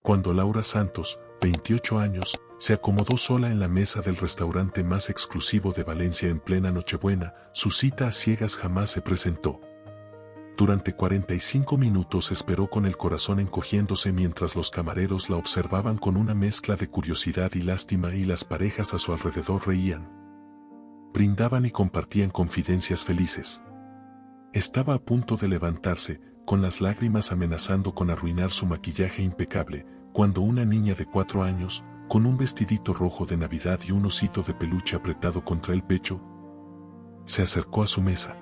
Cuando Laura Santos, 28 años, se acomodó sola en la mesa del restaurante más exclusivo de Valencia en plena Nochebuena, su cita a ciegas jamás se presentó. Durante 45 minutos esperó con el corazón encogiéndose mientras los camareros la observaban con una mezcla de curiosidad y lástima y las parejas a su alrededor reían, brindaban y compartían confidencias felices. Estaba a punto de levantarse, con las lágrimas amenazando con arruinar su maquillaje impecable, cuando una niña de 4 años, con un vestidito rojo de Navidad y un osito de peluche apretado contra el pecho, se acercó a su mesa.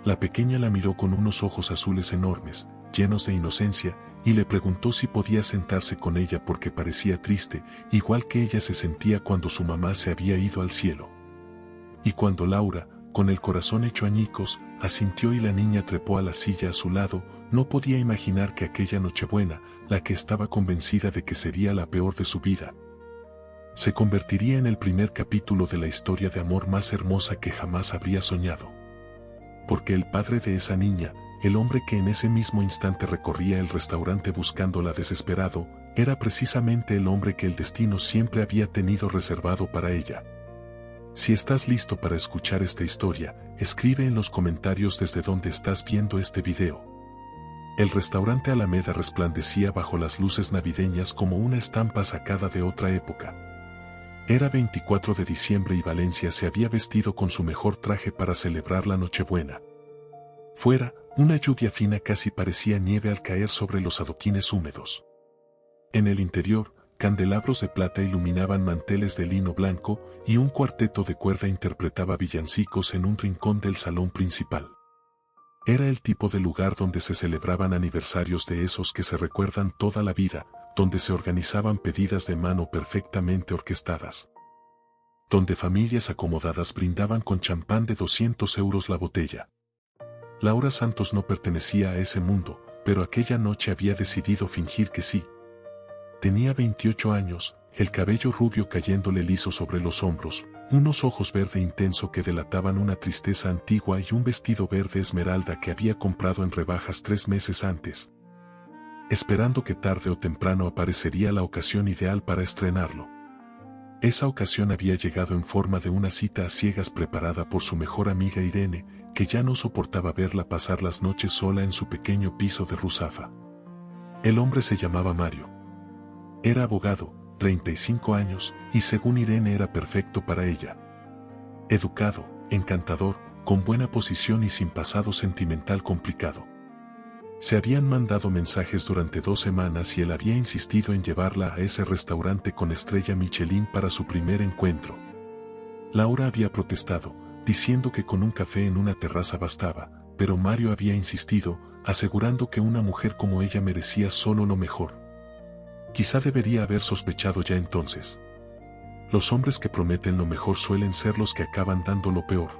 La pequeña la miró con unos ojos azules enormes, llenos de inocencia, y le preguntó si podía sentarse con ella porque parecía triste, igual que ella se sentía cuando su mamá se había ido al cielo. Y cuando Laura, con el corazón hecho añicos, asintió y la niña trepó a la silla a su lado, no podía imaginar que aquella Nochebuena, la que estaba convencida de que sería la peor de su vida, se convertiría en el primer capítulo de la historia de amor más hermosa que jamás habría soñado. Porque el padre de esa niña, el hombre que en ese mismo instante recorría el restaurante buscándola desesperado, era precisamente el hombre que el destino siempre había tenido reservado para ella. Si estás listo para escuchar esta historia, escribe en los comentarios desde donde estás viendo este video. El restaurante Alameda resplandecía bajo las luces navideñas como una estampa sacada de otra época. Era 24 de diciembre y Valencia se había vestido con su mejor traje para celebrar la Nochebuena. Fuera, una lluvia fina casi parecía nieve al caer sobre los adoquines húmedos. En el interior, candelabros de plata iluminaban manteles de lino blanco y un cuarteto de cuerda interpretaba villancicos en un rincón del salón principal. Era el tipo de lugar donde se celebraban aniversarios de esos que se recuerdan toda la vida, donde se organizaban pedidas de mano perfectamente orquestadas, donde familias acomodadas brindaban con champán de 200 euros la botella. Laura Santos no pertenecía a ese mundo, pero aquella noche había decidido fingir que sí. Tenía 28 años, el cabello rubio cayéndole liso sobre los hombros, unos ojos verde intenso que delataban una tristeza antigua y un vestido verde esmeralda que había comprado en rebajas 3 meses antes, esperando que tarde o temprano aparecería la ocasión ideal para estrenarlo. Esa ocasión había llegado en forma de una cita a ciegas preparada por su mejor amiga Irene, que ya no soportaba verla pasar las noches sola en su pequeño piso de Ruzafa. El hombre se llamaba Mario. Era abogado, 35 años, y según Irene era perfecto para ella. Educado, encantador, con buena posición y sin pasado sentimental complicado. Se habían mandado mensajes durante 2 semanas y él había insistido en llevarla a ese restaurante con estrella Michelin para su primer encuentro. Laura había protestado, diciendo que con un café en una terraza bastaba, pero Mario había insistido, asegurando que una mujer como ella merecía solo lo mejor. Quizá debería haber sospechado ya entonces. Los hombres que prometen lo mejor suelen ser los que acaban dando lo peor.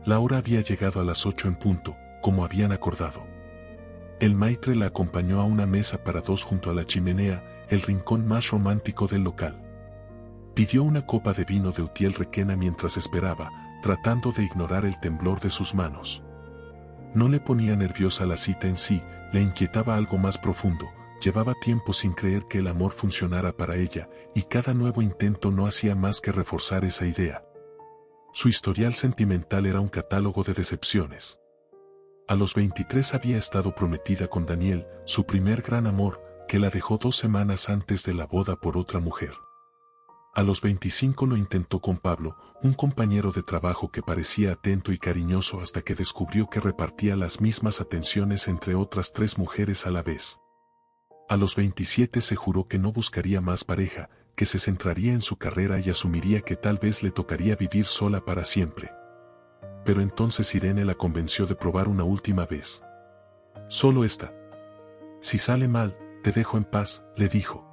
Laura había llegado a las 8 en punto, como habían acordado. El maitre la acompañó a una mesa para 2 junto a la chimenea, el rincón más romántico del local. Pidió una copa de vino de Utiel Requena mientras esperaba, tratando de ignorar el temblor de sus manos. No le ponía nerviosa la cita en sí, le inquietaba algo más profundo. Llevaba tiempo sin creer que el amor funcionara para ella, y cada nuevo intento no hacía más que reforzar esa idea. Su historial sentimental era un catálogo de decepciones. A los 23 había estado prometida con Daniel, su primer gran amor, que la dejó 2 semanas antes de la boda por otra mujer. A los 25 lo intentó con Pablo, un compañero de trabajo que parecía atento y cariñoso hasta que descubrió que repartía las mismas atenciones entre otras 3 mujeres a la vez. A los 27 se juró que no buscaría más pareja, que se centraría en su carrera y asumiría que tal vez le tocaría vivir sola para siempre. Pero entonces Irene la convenció de probar una última vez. Solo esta. Si sale mal, te dejo en paz, le dijo.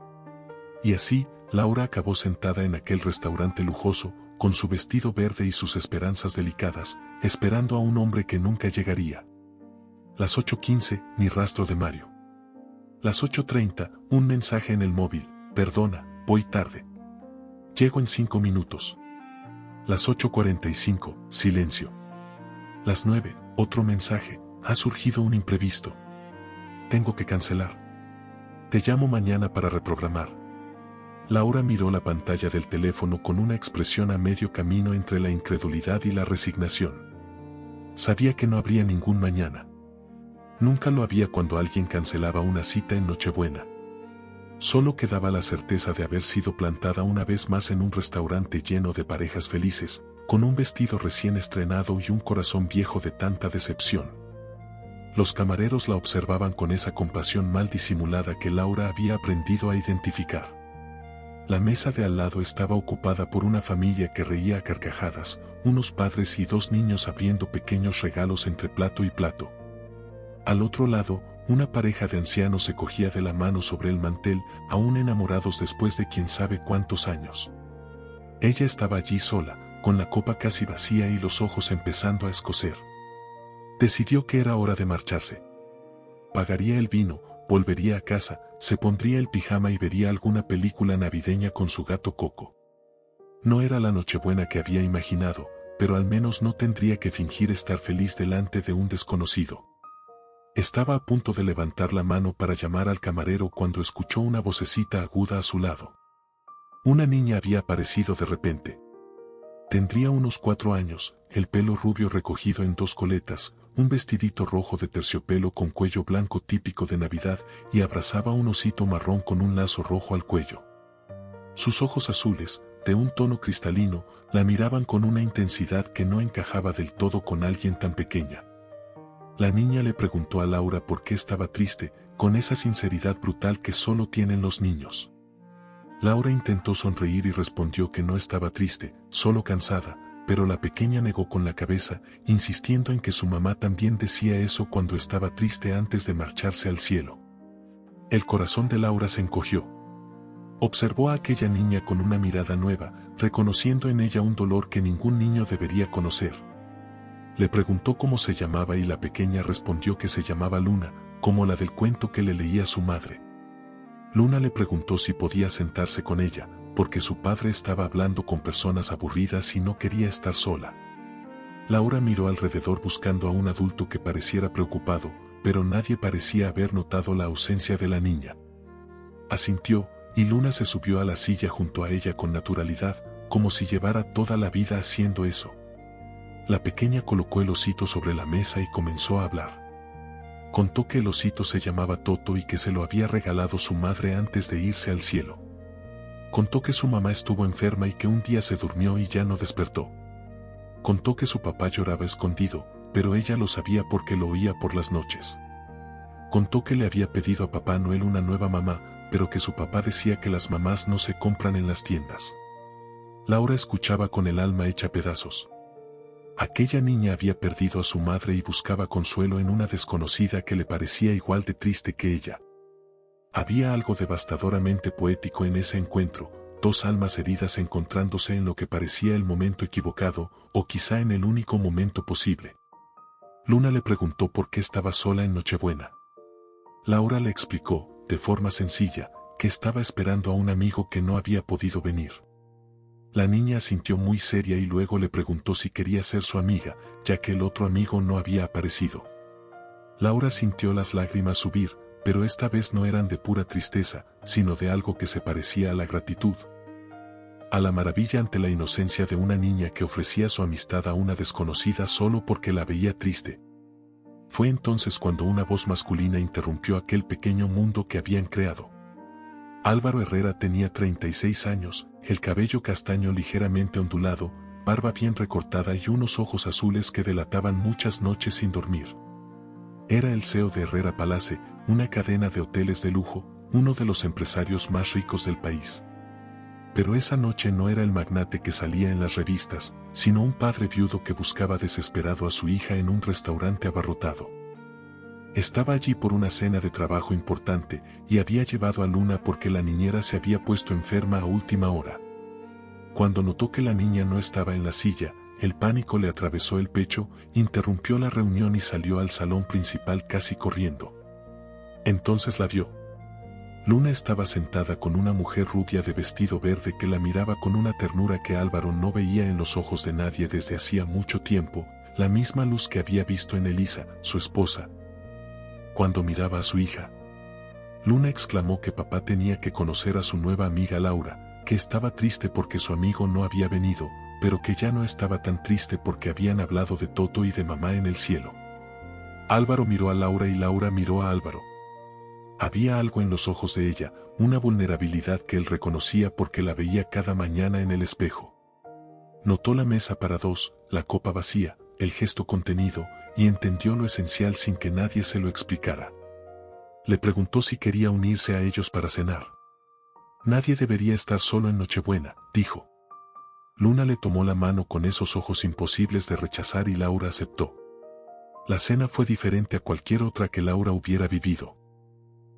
Y así, Laura acabó sentada en aquel restaurante lujoso, con su vestido verde y sus esperanzas delicadas, esperando a un hombre que nunca llegaría. Las 8:15, ni rastro de Mario. Las 8:30, un mensaje en el móvil, perdona, voy tarde. Llego en 5 minutos. Las 8:45, silencio. Las 9, otro mensaje, ha surgido un imprevisto. Tengo que cancelar. Te llamo mañana para reprogramar. Laura miró la pantalla del teléfono con una expresión a medio camino entre la incredulidad y la resignación. Sabía que no habría ningún mañana. Nunca lo había cuando alguien cancelaba una cita en Nochebuena. Solo quedaba la certeza de haber sido plantada una vez más en un restaurante lleno de parejas felices, con un vestido recién estrenado y un corazón viejo de tanta decepción. Los camareros la observaban con esa compasión mal disimulada que Laura había aprendido a identificar. La mesa de al lado estaba ocupada por una familia que reía a carcajadas, unos padres y dos niños abriendo pequeños regalos entre plato y plato. Al otro lado, una pareja de ancianos se cogía de la mano sobre el mantel, aún enamorados después de quién sabe cuántos años. Ella estaba allí sola, con la copa casi vacía y los ojos empezando a escocer. Decidió que era hora de marcharse. Pagaría el vino, volvería a casa, se pondría el pijama y vería alguna película navideña con su gato Coco. No era la Nochebuena que había imaginado, pero al menos no tendría que fingir estar feliz delante de un desconocido. Estaba a punto de levantar la mano para llamar al camarero cuando escuchó una vocecita aguda a su lado. Una niña había aparecido de repente. Tendría unos 4 años, el pelo rubio recogido en 2 coletas, un vestidito rojo de terciopelo con cuello blanco típico de Navidad y abrazaba un osito marrón con un lazo rojo al cuello. Sus ojos azules, de un tono cristalino, la miraban con una intensidad que no encajaba del todo con alguien tan pequeña. La niña le preguntó a Laura por qué estaba triste, con esa sinceridad brutal que solo tienen los niños. Laura intentó sonreír y respondió que no estaba triste, solo cansada, pero la pequeña negó con la cabeza, insistiendo en que su mamá también decía eso cuando estaba triste antes de marcharse al cielo. El corazón de Laura se encogió. Observó a aquella niña con una mirada nueva, reconociendo en ella un dolor que ningún niño debería conocer. Le preguntó cómo se llamaba y la pequeña respondió que se llamaba Luna, como la del cuento que le leía su madre. Luna le preguntó si podía sentarse con ella, porque su padre estaba hablando con personas aburridas y no quería estar sola. Laura miró alrededor buscando a un adulto que pareciera preocupado, pero nadie parecía haber notado la ausencia de la niña. Asintió, y Luna se subió a la silla junto a ella con naturalidad, como si llevara toda la vida haciendo eso. La pequeña colocó el osito sobre la mesa y comenzó a hablar. Contó que el osito se llamaba Toto y que se lo había regalado su madre antes de irse al cielo. Contó que su mamá estuvo enferma y que un día se durmió y ya no despertó. Contó que su papá lloraba escondido, pero ella lo sabía porque lo oía por las noches. Contó que le había pedido a Papá Noel una nueva mamá, pero que su papá decía que las mamás no se compran en las tiendas. Laura escuchaba con el alma hecha pedazos. Aquella niña había perdido a su madre y buscaba consuelo en una desconocida que le parecía igual de triste que ella. Había algo devastadoramente poético en ese encuentro, 2 almas heridas encontrándose en lo que parecía el momento equivocado, o quizá en el único momento posible. Luna le preguntó por qué estaba sola en Nochebuena. Laura le explicó, de forma sencilla, que estaba esperando a un amigo que no había podido venir. La niña asintió muy seria y luego le preguntó si quería ser su amiga, ya que el otro amigo no había aparecido. Laura sintió las lágrimas subir, pero esta vez no eran de pura tristeza, sino de algo que se parecía a la gratitud. A la maravilla ante la inocencia de una niña que ofrecía su amistad a una desconocida solo porque la veía triste. Fue entonces cuando una voz masculina interrumpió aquel pequeño mundo que habían creado. Álvaro Herrera tenía 36 años, el cabello castaño ligeramente ondulado, barba bien recortada y unos ojos azules que delataban muchas noches sin dormir. Era el CEO de Herrera Palace, una cadena de hoteles de lujo, uno de los empresarios más ricos del país. Pero esa noche no era el magnate que salía en las revistas, sino un padre viudo que buscaba desesperado a su hija en un restaurante abarrotado. Estaba allí por una cena de trabajo importante y había llevado a Luna porque la niñera se había puesto enferma a última hora. Cuando notó que la niña no estaba en la silla, el pánico le atravesó el pecho, interrumpió la reunión y salió al salón principal casi corriendo. Entonces la vio. Luna estaba sentada con una mujer rubia de vestido verde que la miraba con una ternura que Álvaro no veía en los ojos de nadie desde hacía mucho tiempo, la misma luz que había visto en Elisa, su esposa, cuando miraba a su hija. Luna exclamó que papá tenía que conocer a su nueva amiga Laura, que estaba triste porque su amigo no había venido, pero que ya no estaba tan triste porque habían hablado de Toto y de mamá en el cielo. Álvaro miró a Laura y Laura miró a Álvaro. Había algo en los ojos de ella, una vulnerabilidad que él reconocía porque la veía cada mañana en el espejo. Notó la mesa para dos, la copa vacía, el gesto contenido, y entendió lo esencial sin que nadie se lo explicara. Le preguntó si quería unirse a ellos para cenar. Nadie debería estar solo en Nochebuena, dijo. Luna le tomó la mano con esos ojos imposibles de rechazar y Laura aceptó. La cena fue diferente a cualquier otra que Laura hubiera vivido.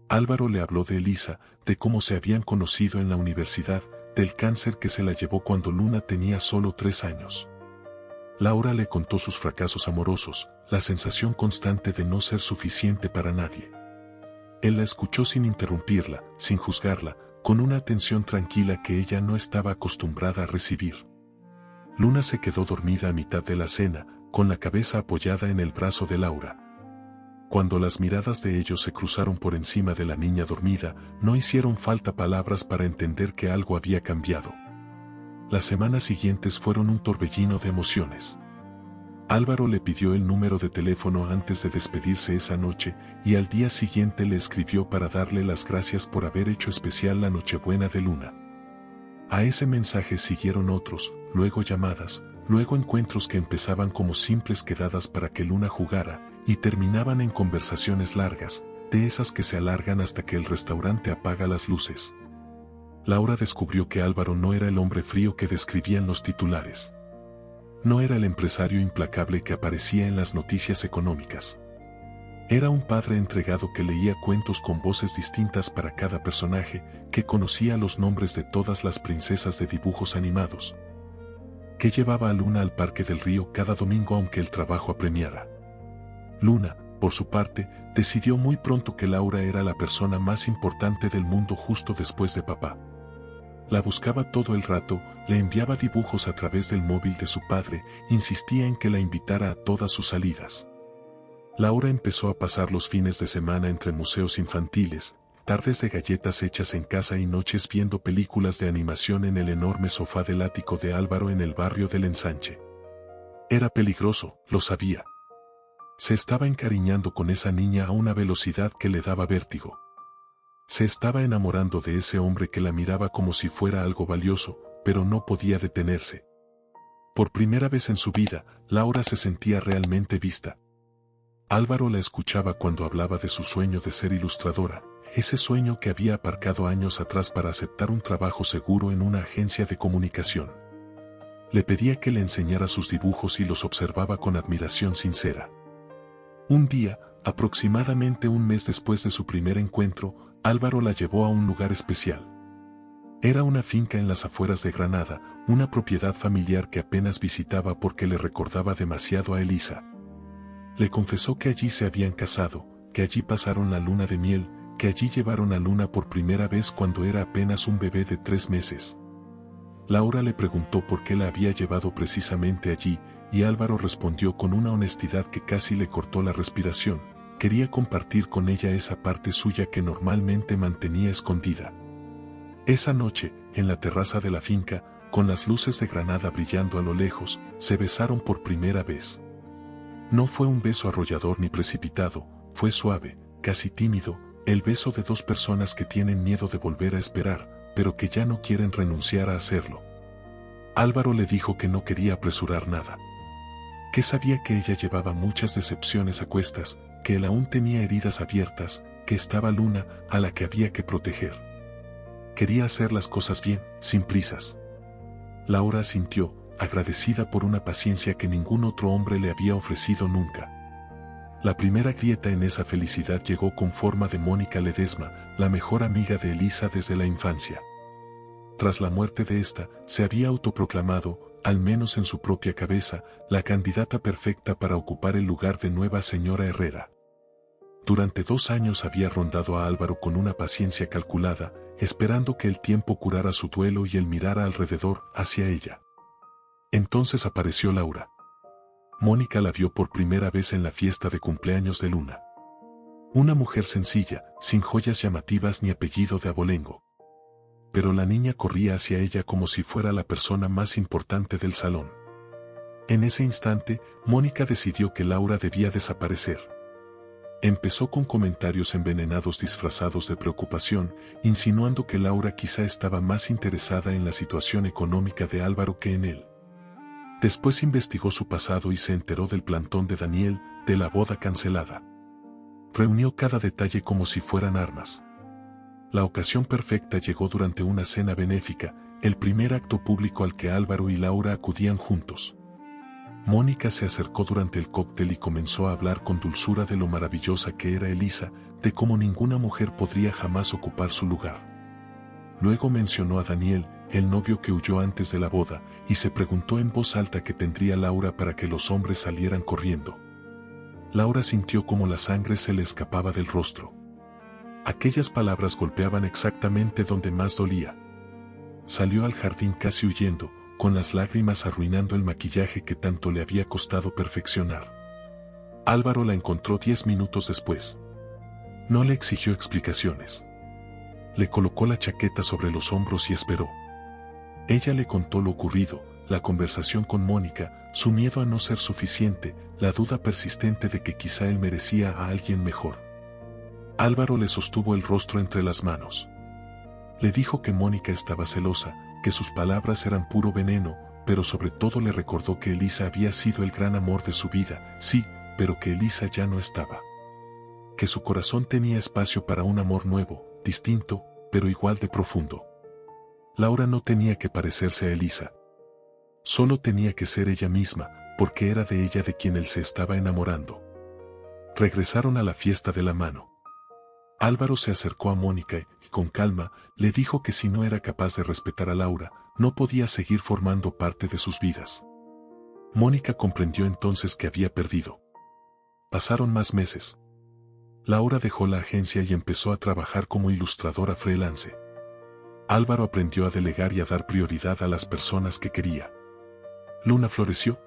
Álvaro le habló de Elisa, de cómo se habían conocido en la universidad, del cáncer que se la llevó cuando Luna tenía solo 3 años. Laura le contó sus fracasos amorosos, la sensación constante de no ser suficiente para nadie. Él la escuchó sin interrumpirla, sin juzgarla, con una atención tranquila que ella no estaba acostumbrada a recibir. Luna se quedó dormida a mitad de la cena, con la cabeza apoyada en el brazo de Laura. Cuando las miradas de ellos se cruzaron por encima de la niña dormida, no hicieron falta palabras para entender que algo había cambiado. Las semanas siguientes fueron un torbellino de emociones. Álvaro le pidió el número de teléfono antes de despedirse esa noche, y al día siguiente le escribió para darle las gracias por haber hecho especial la Nochebuena de Luna. A ese mensaje siguieron otros, luego llamadas, luego encuentros que empezaban como simples quedadas para que Luna jugara, y terminaban en conversaciones largas, de esas que se alargan hasta que el restaurante apaga las luces. Laura descubrió que Álvaro no era el hombre frío que describían los titulares. No era el empresario implacable que aparecía en las noticias económicas. Era un padre entregado que leía cuentos con voces distintas para cada personaje, que conocía los nombres de todas las princesas de dibujos animados, que llevaba a Luna al Parque del Río cada domingo aunque el trabajo apremiara. Luna, por su parte, decidió muy pronto que Laura era la persona más importante del mundo justo después de papá. La buscaba todo el rato, le enviaba dibujos a través del móvil de su padre, insistía en que la invitara a todas sus salidas. Laura empezó a pasar los fines de semana entre museos infantiles, tardes de galletas hechas en casa y noches viendo películas de animación en el enorme sofá del ático de Álvaro en el barrio del Ensanche. Era peligroso, lo sabía. Se estaba encariñando con esa niña a una velocidad que le daba vértigo. Se estaba enamorando de ese hombre que la miraba como si fuera algo valioso, pero no podía detenerse. Por primera vez en su vida, Laura se sentía realmente vista. Álvaro la escuchaba cuando hablaba de su sueño de ser ilustradora, ese sueño que había aparcado años atrás para aceptar un trabajo seguro en una agencia de comunicación. Le pedía que le enseñara sus dibujos y los observaba con admiración sincera. Un día, aproximadamente un mes después de su primer encuentro, Álvaro la llevó a un lugar especial. Era una finca en las afueras de Granada, una propiedad familiar que apenas visitaba porque le recordaba demasiado a Elisa. Le confesó que allí se habían casado, que allí pasaron la luna de miel, que allí llevaron a Luna por primera vez cuando era apenas un bebé de 3 meses. Laura le preguntó por qué la había llevado precisamente allí, y Álvaro respondió con una honestidad que casi le cortó la respiración. Quería compartir con ella esa parte suya que normalmente mantenía escondida. Esa noche, en la terraza de la finca, con las luces de Granada brillando a lo lejos, se besaron por primera vez. No fue un beso arrollador ni precipitado, fue suave, casi tímido, el beso de 2 personas que tienen miedo de volver a esperar, pero que ya no quieren renunciar a hacerlo. Álvaro le dijo que no quería apresurar nada. Que sabía que ella llevaba muchas decepciones a cuestas, que él aún tenía heridas abiertas, que estaba Luna, a la que había que proteger. Quería hacer las cosas bien, sin prisas. Laura asintió, agradecida por una paciencia que ningún otro hombre le había ofrecido nunca. La primera grieta en esa felicidad llegó con forma de Mónica Ledesma, la mejor amiga de Elisa desde la infancia. Tras la muerte de esta, se había autoproclamado, al menos en su propia cabeza, la candidata perfecta para ocupar el lugar de nueva señora Herrera. Durante 2 años había rondado a Álvaro con una paciencia calculada, esperando que el tiempo curara su duelo y él mirara alrededor, hacia ella. Entonces apareció Laura. Mónica la vio por primera vez en la fiesta de cumpleaños de Luna. Una mujer sencilla, sin joyas llamativas ni apellido de abolengo. Pero la niña corría hacia ella como si fuera la persona más importante del salón. En ese instante, Mónica decidió que Laura debía desaparecer. Empezó con comentarios envenenados disfrazados de preocupación, insinuando que Laura quizá estaba más interesada en la situación económica de Álvaro que en él. Después investigó su pasado y se enteró del plantón de Daniel, de la boda cancelada. Reunió cada detalle como si fueran armas. La ocasión perfecta llegó durante una cena benéfica, el primer acto público al que Álvaro y Laura acudían juntos. Mónica se acercó durante el cóctel y comenzó a hablar con dulzura de lo maravillosa que era Elisa, de cómo ninguna mujer podría jamás ocupar su lugar. Luego mencionó a Daniel, el novio que huyó antes de la boda, y se preguntó en voz alta qué tendría Laura para que los hombres salieran corriendo. Laura sintió como la sangre se le escapaba del rostro. Aquellas palabras golpeaban exactamente donde más dolía. Salió al jardín casi huyendo, con las lágrimas arruinando el maquillaje que tanto le había costado perfeccionar. Álvaro la encontró 10 minutos después. No le exigió explicaciones. Le colocó la chaqueta sobre los hombros y esperó. Ella le contó lo ocurrido, la conversación con Mónica, su miedo a no ser suficiente, la duda persistente de que quizá él merecía a alguien mejor. Álvaro le sostuvo el rostro entre las manos. Le dijo que Mónica estaba celosa, que sus palabras eran puro veneno, pero sobre todo le recordó que Elisa había sido el gran amor de su vida, sí, pero que Elisa ya no estaba. Que su corazón tenía espacio para un amor nuevo, distinto, pero igual de profundo. Laura no tenía que parecerse a Elisa. Solo tenía que ser ella misma, porque era de ella de quien él se estaba enamorando. Regresaron a la fiesta de la mano. Álvaro se acercó a Mónica y, con calma, le dijo que si no era capaz de respetar a Laura, no podía seguir formando parte de sus vidas. Mónica comprendió entonces que había perdido. Pasaron más meses. Laura dejó la agencia y empezó a trabajar como ilustradora freelance. Álvaro aprendió a delegar y a dar prioridad a las personas que quería. Luna floreció.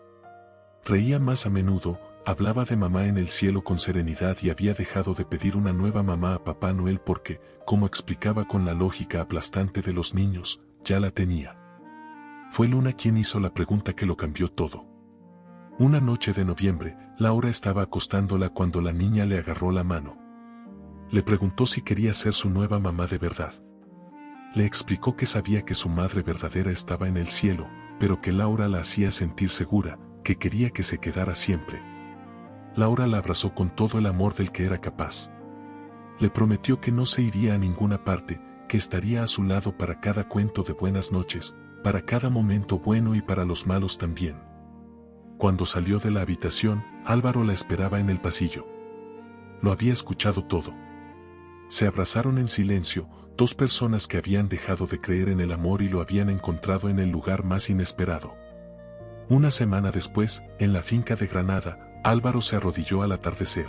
Reía más a menudo, hablaba de mamá en el cielo con serenidad y había dejado de pedir una nueva mamá a Papá Noel porque, como explicaba con la lógica aplastante de los niños, ya la tenía. Fue Luna quien hizo la pregunta que lo cambió todo. Una noche de noviembre, Laura estaba acostándola cuando la niña le agarró la mano. Le preguntó si quería ser su nueva mamá de verdad. Le explicó que sabía que su madre verdadera estaba en el cielo, pero que Laura la hacía sentir segura, que quería que se quedara siempre. Laura la abrazó con todo el amor del que era capaz. Le prometió que no se iría a ninguna parte, que estaría a su lado para cada cuento de buenas noches, para cada momento bueno y para los malos también. Cuando salió de la habitación, Álvaro la esperaba en el pasillo. Lo había escuchado todo. Se abrazaron en silencio, dos personas que habían dejado de creer en el amor y lo habían encontrado en el lugar más inesperado. Una semana después, en la finca de Granada, Álvaro se arrodilló al atardecer.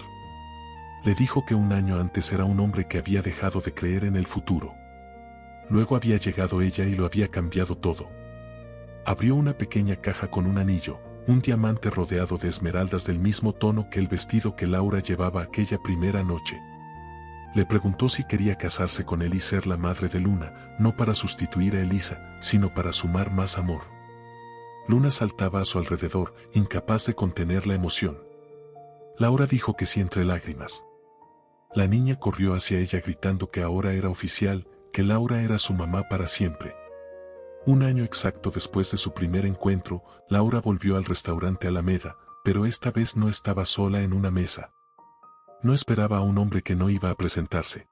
Le dijo que un año antes era un hombre que había dejado de creer en el futuro. Luego había llegado ella y lo había cambiado todo. Abrió una pequeña caja con un anillo, un diamante rodeado de esmeraldas del mismo tono que el vestido que Laura llevaba aquella primera noche. Le preguntó si quería casarse con él y ser la madre de Luna, no para sustituir a Elisa, sino para sumar más amor. Luna saltaba a su alrededor, incapaz de contener la emoción. Laura dijo que sí entre lágrimas. La niña corrió hacia ella gritando que ahora era oficial, que Laura era su mamá para siempre. Un año exacto después de su primer encuentro, Laura volvió al restaurante Alameda, pero esta vez no estaba sola en una mesa. No esperaba a un hombre que no iba a presentarse.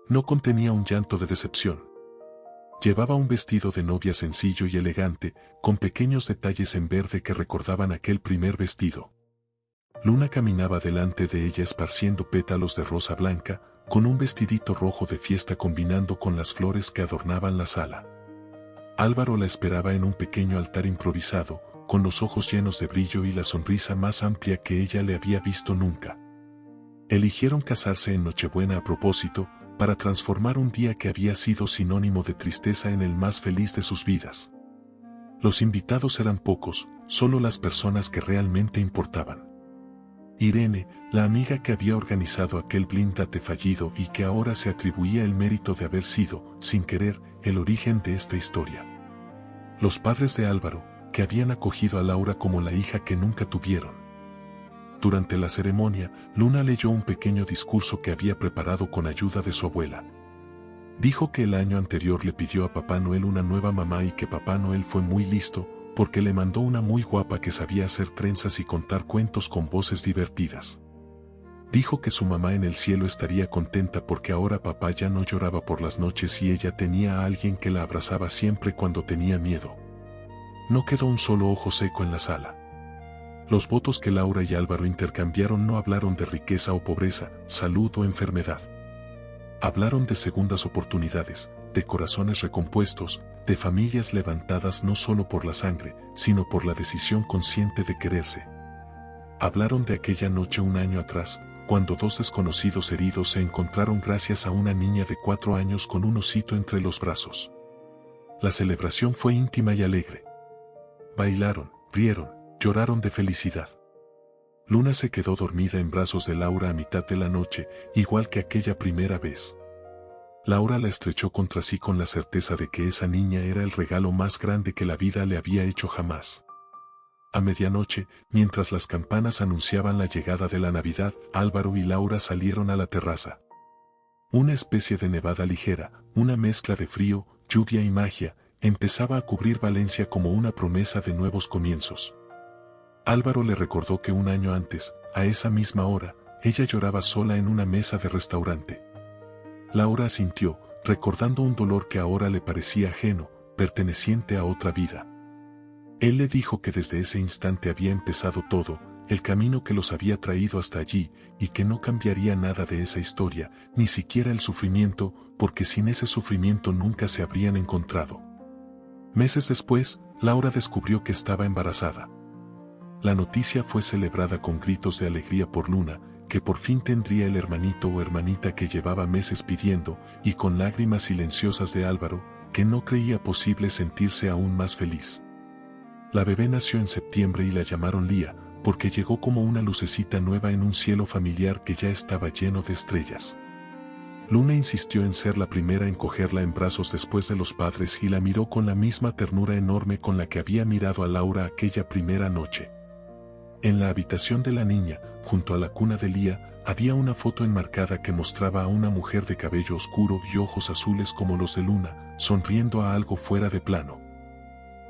No contenía un llanto de decepción. Llevaba un vestido de novia sencillo y elegante, con pequeños detalles en verde que recordaban aquel primer vestido. Luna caminaba delante de ella esparciendo pétalos de rosa blanca, con un vestidito rojo de fiesta combinando con las flores que adornaban la sala. Álvaro la esperaba en un pequeño altar improvisado, con los ojos llenos de brillo y la sonrisa más amplia que ella le había visto nunca. Eligieron casarse en Nochebuena a propósito, para transformar un día que había sido sinónimo de tristeza en el más feliz de sus vidas. Los invitados eran pocos, solo las personas que realmente importaban. Irene, la amiga que había organizado aquel blind date fallido y que ahora se atribuía el mérito de haber sido, sin querer, el origen de esta historia. Los padres de Álvaro, que habían acogido a Laura como la hija que nunca tuvieron. Durante la ceremonia, Luna leyó un pequeño discurso que había preparado con ayuda de su abuela. Dijo que el año anterior le pidió a Papá Noel una nueva mamá y que Papá Noel fue muy listo, porque le mandó una muy guapa que sabía hacer trenzas y contar cuentos con voces divertidas. Dijo que su mamá en el cielo estaría contenta porque ahora papá ya no lloraba por las noches y ella tenía a alguien que la abrazaba siempre cuando tenía miedo. No quedó un solo ojo seco en la sala. Los votos que Laura y Álvaro intercambiaron no hablaron de riqueza o pobreza, salud o enfermedad. Hablaron de segundas oportunidades, de corazones recompuestos, de familias levantadas no solo por la sangre, sino por la decisión consciente de quererse. Hablaron de aquella noche un año atrás, cuando dos desconocidos heridos se encontraron gracias a una niña de 4 años con un osito entre los brazos. La celebración fue íntima y alegre. Bailaron, rieron, lloraron de felicidad. Luna se quedó dormida en brazos de Laura a mitad de la noche, igual que aquella primera vez. Laura la estrechó contra sí con la certeza de que esa niña era el regalo más grande que la vida le había hecho jamás. A medianoche, mientras las campanas anunciaban la llegada de la Navidad, Álvaro y Laura salieron a la terraza. Una especie de nevada ligera, una mezcla de frío, lluvia y magia, empezaba a cubrir Valencia como una promesa de nuevos comienzos. Álvaro le recordó que un año antes, a esa misma hora, ella lloraba sola en una mesa de restaurante. Laura asintió, recordando un dolor que ahora le parecía ajeno, perteneciente a otra vida. Él le dijo que desde ese instante había empezado todo, el camino que los había traído hasta allí, y que no cambiaría nada de esa historia, ni siquiera el sufrimiento, porque sin ese sufrimiento nunca se habrían encontrado. Meses después, Laura descubrió que estaba embarazada. La noticia fue celebrada con gritos de alegría por Luna, que por fin tendría el hermanito o hermanita que llevaba meses pidiendo, y con lágrimas silenciosas de Álvaro, que no creía posible sentirse aún más feliz. La bebé nació en septiembre y la llamaron Lía, porque llegó como una lucecita nueva en un cielo familiar que ya estaba lleno de estrellas. Luna insistió en ser la primera en cogerla en brazos después de los padres y la miró con la misma ternura enorme con la que había mirado a Laura aquella primera noche. En la habitación de la niña, junto a la cuna de Lía, había una foto enmarcada que mostraba a una mujer de cabello oscuro y ojos azules como los de Luna, sonriendo a algo fuera de plano.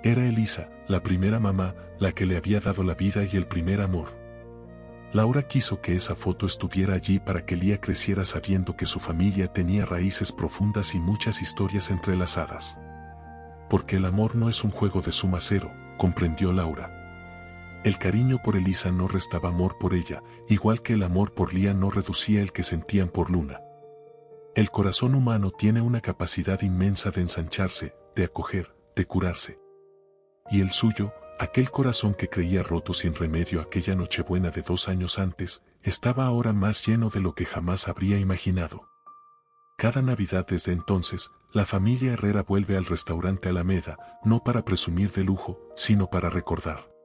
Era Elisa, la primera mamá, la que le había dado la vida y el primer amor. Laura quiso que esa foto estuviera allí para que Lía creciera sabiendo que su familia tenía raíces profundas y muchas historias entrelazadas. Porque el amor no es un juego de suma cero, comprendió Laura. El cariño por Elisa no restaba amor por ella, igual que el amor por Lía no reducía el que sentían por Luna. El corazón humano tiene una capacidad inmensa de ensancharse, de acoger, de curarse. Y el suyo, aquel corazón que creía roto sin remedio aquella Nochebuena de 2 años antes, estaba ahora más lleno de lo que jamás habría imaginado. Cada Navidad desde entonces, la familia Herrera vuelve al restaurante Alameda, no para presumir de lujo, sino para recordar.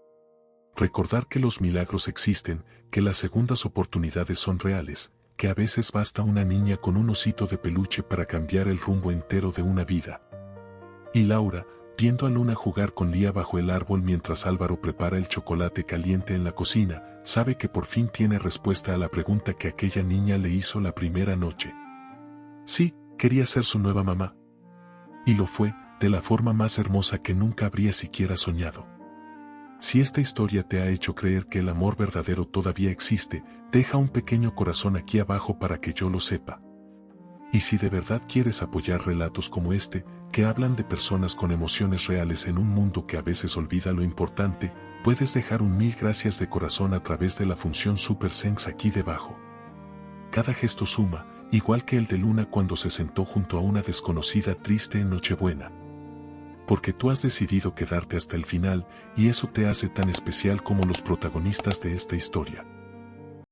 Recordar que los milagros existen, que las segundas oportunidades son reales, que a veces basta una niña con un osito de peluche para cambiar el rumbo entero de una vida. Y Laura, viendo a Luna jugar con Lía bajo el árbol mientras Álvaro prepara el chocolate caliente en la cocina, sabe que por fin tiene respuesta a la pregunta que aquella niña le hizo la primera noche. Sí, quería ser su nueva mamá. Y lo fue, de la forma más hermosa que nunca habría siquiera soñado. Si esta historia te ha hecho creer que el amor verdadero todavía existe, deja un pequeño corazón aquí abajo para que yo lo sepa. Y si de verdad quieres apoyar relatos como este, que hablan de personas con emociones reales en un mundo que a veces olvida lo importante, puedes dejar un 1000 gracias de corazón a través de la función Super Thanks aquí debajo. Cada gesto suma, igual que el de Luna cuando se sentó junto a una desconocida triste en Nochebuena. Porque tú has decidido quedarte hasta el final, y eso te hace tan especial como los protagonistas de esta historia.